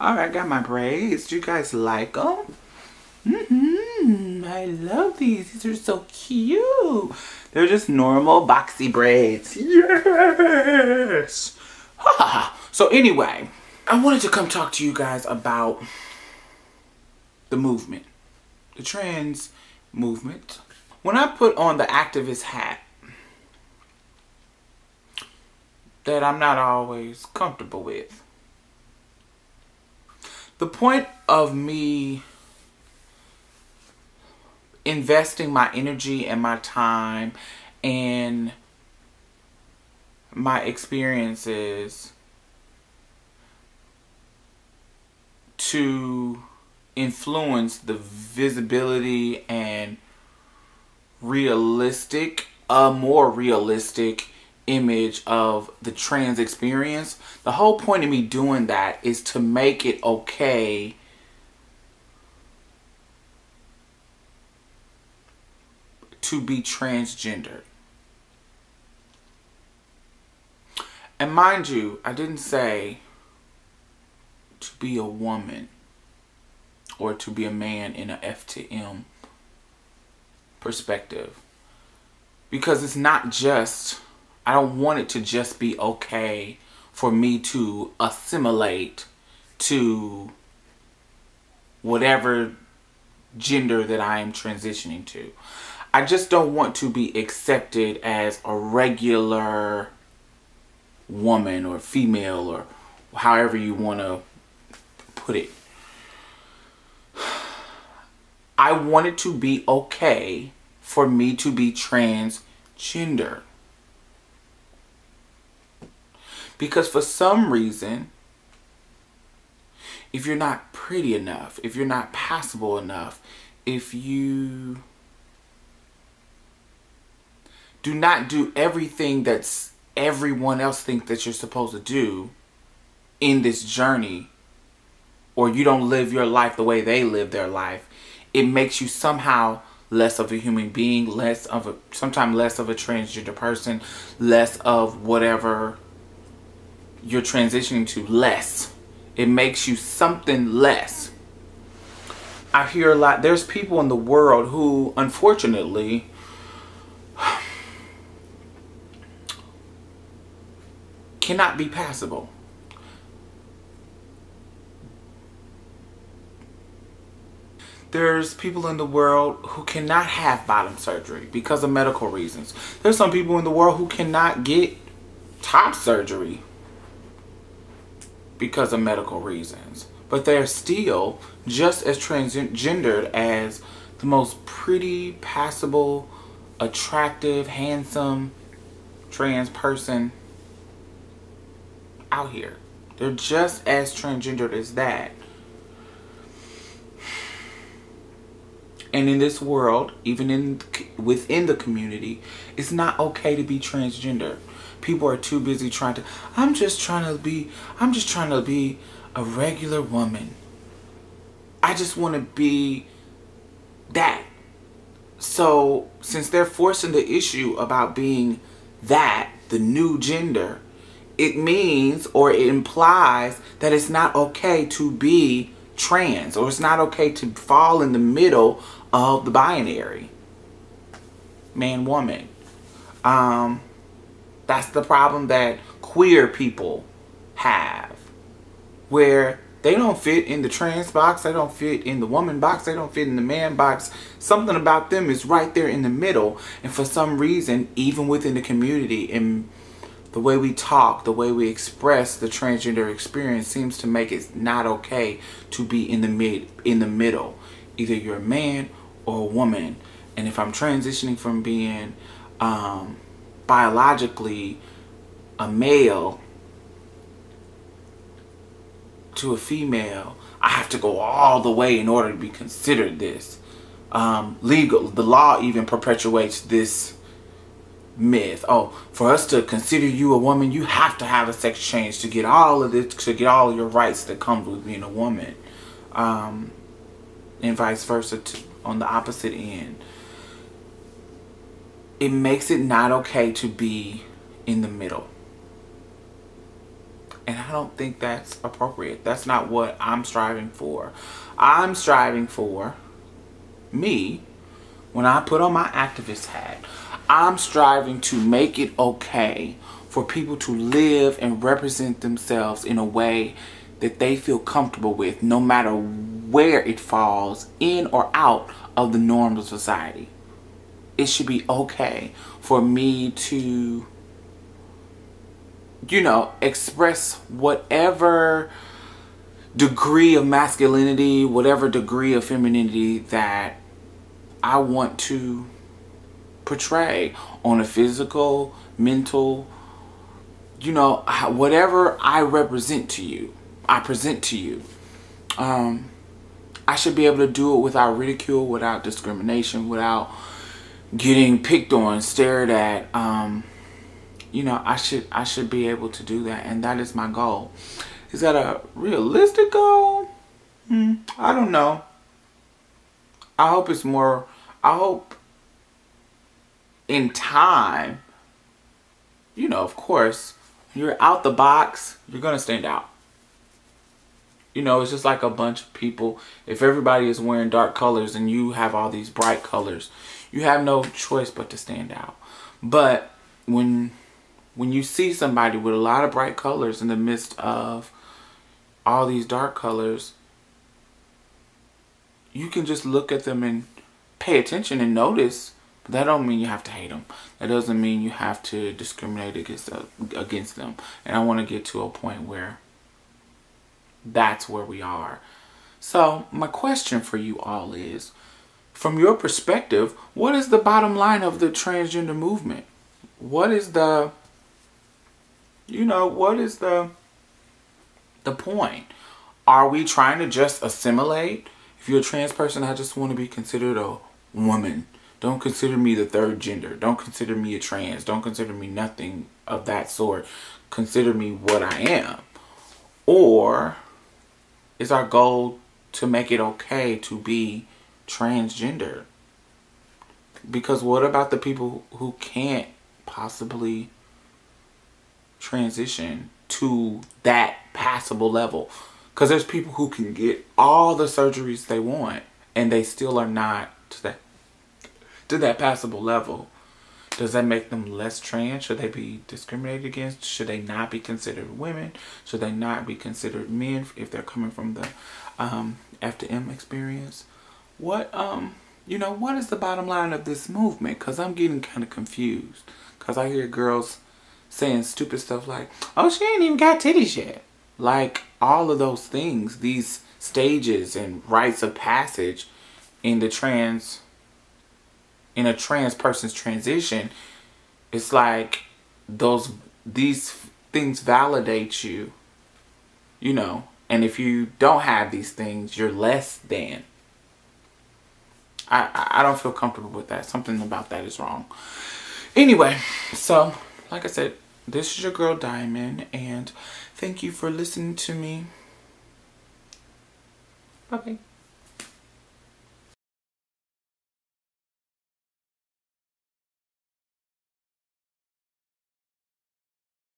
Alright, got my braids. Do you guys like them? I love these. These are so cute. They're just normal boxy braids. Yes! So anyway, I wanted to come talk to you guys about the movement. The trans movement. When I put on the activist hat that I'm not always comfortable with, the point of me investing my energy and my time and my experiences to influence the visibility and more realistic image of the trans experience. The whole point of me doing that is to make it okay to be transgendered. And mind you, I didn't say to be a woman or to be a man in an F to M perspective. Because it's not just, I don't want it to just be okay for me to assimilate to whatever gender that I am transitioning to. I just don't want to be accepted as a regular woman or female or however you want to put it. I want it to be okay for me to be transgender. Because for some reason, if you're not pretty enough, if you're not passable enough, if you do not do everything that's everyone else thinks that you're supposed to do in this journey, or you don't live your life the way they live their life, it makes you somehow less of a human being, sometimes less of a transgender person, less of whatever you're transitioning to, less. It makes you something less. I hear a lot, there's people in the world who, unfortunately, cannot be passable. There's people in the world who cannot have bottom surgery because of medical reasons. There's some people in the world who cannot get top surgery because of medical reasons. But they're still just as transgendered as the most pretty, passable, attractive, handsome trans person out here. They're just as transgendered as that. And in this world, even within the community, it's not okay to be transgender. People are too busy I'm just trying to be a regular woman. I just want to be that. So, since they're forcing the issue about being that, the new gender, it means, or it implies, that it's not okay to be trans, or it's not okay to fall in the middle of the binary. Man, woman. That's the problem that queer people have, where they don't fit in the trans box, they don't fit in the woman box, they don't fit in the man box. Something about them is right there in the middle. And for some reason, even within the community, and the way we talk, the way we express the transgender experience seems to make it not okay to be in the middle. Either you're a man or a woman. And if I'm transitioning from being biologically a male to a female, I have to go all the way in order to be considered this. The law even perpetuates this myth. Oh, for us to consider you a woman, you have to have a sex change to get all of this, to get all of your rights that comes with being a woman. And vice versa on the opposite end. It makes it not okay to be in the middle. And I don't think that's appropriate. That's not what I'm striving for. I'm striving for me, when I put on my activist hat, I'm striving to make it okay for people to live and represent themselves in a way that they feel comfortable with, no matter where it falls in or out of the norms of society. It should be okay for me to, you know, express whatever degree of masculinity, whatever degree of femininity that I want to portray on a physical, mental, you know, whatever I represent to you, I present to you. I should be able to do it without ridicule, without discrimination, without getting picked on, stared at. You know, I should be able to do that, and that is my goal. Is that a realistic goal? I don't know. I hope it's more, I hope in time, you know, of course, when you're out the box, you're going to stand out. You know, it's just like a bunch of people. If everybody is wearing dark colors and you have all these bright colors, you have no choice but to stand out. But when you see somebody with a lot of bright colors in the midst of all these dark colors, you can just look at them and pay attention and notice. But that don't mean you have to hate them. That doesn't mean you have to discriminate against them. And I want to get to a point where that's where we are. So my question for you all is, from your perspective, what is the bottom line of the transgender movement? What is the, you know, what is the point? Are we trying to just assimilate? If you're a trans person, I just want to be considered a woman. Don't consider me the third gender. Don't consider me a trans. Don't consider me nothing of that sort. Consider me what I am. Or is our goal to make it okay to be transgender? Because what about the people who can't possibly transition to that passable level? Because there's people who can get all the surgeries they want and they still are not to that passable level. Does that make them less trans? Should they be discriminated against? Should they not be considered women? Should they not be considered men if they're coming from the F to M experience? What you know, what is the bottom line of this movement? Because I'm getting kind of confused. Because I hear girls saying stupid stuff like, oh, she ain't even got titties yet. Like, all of those things, these stages and rites of passage in a trans person's transition, it's like these things validate you, you know, and if you don't have these things, you're less than. I don't feel comfortable with that. Something about that is wrong. Anyway, so like I said, this is your girl Diamond, and thank you for listening to me. Bye-bye.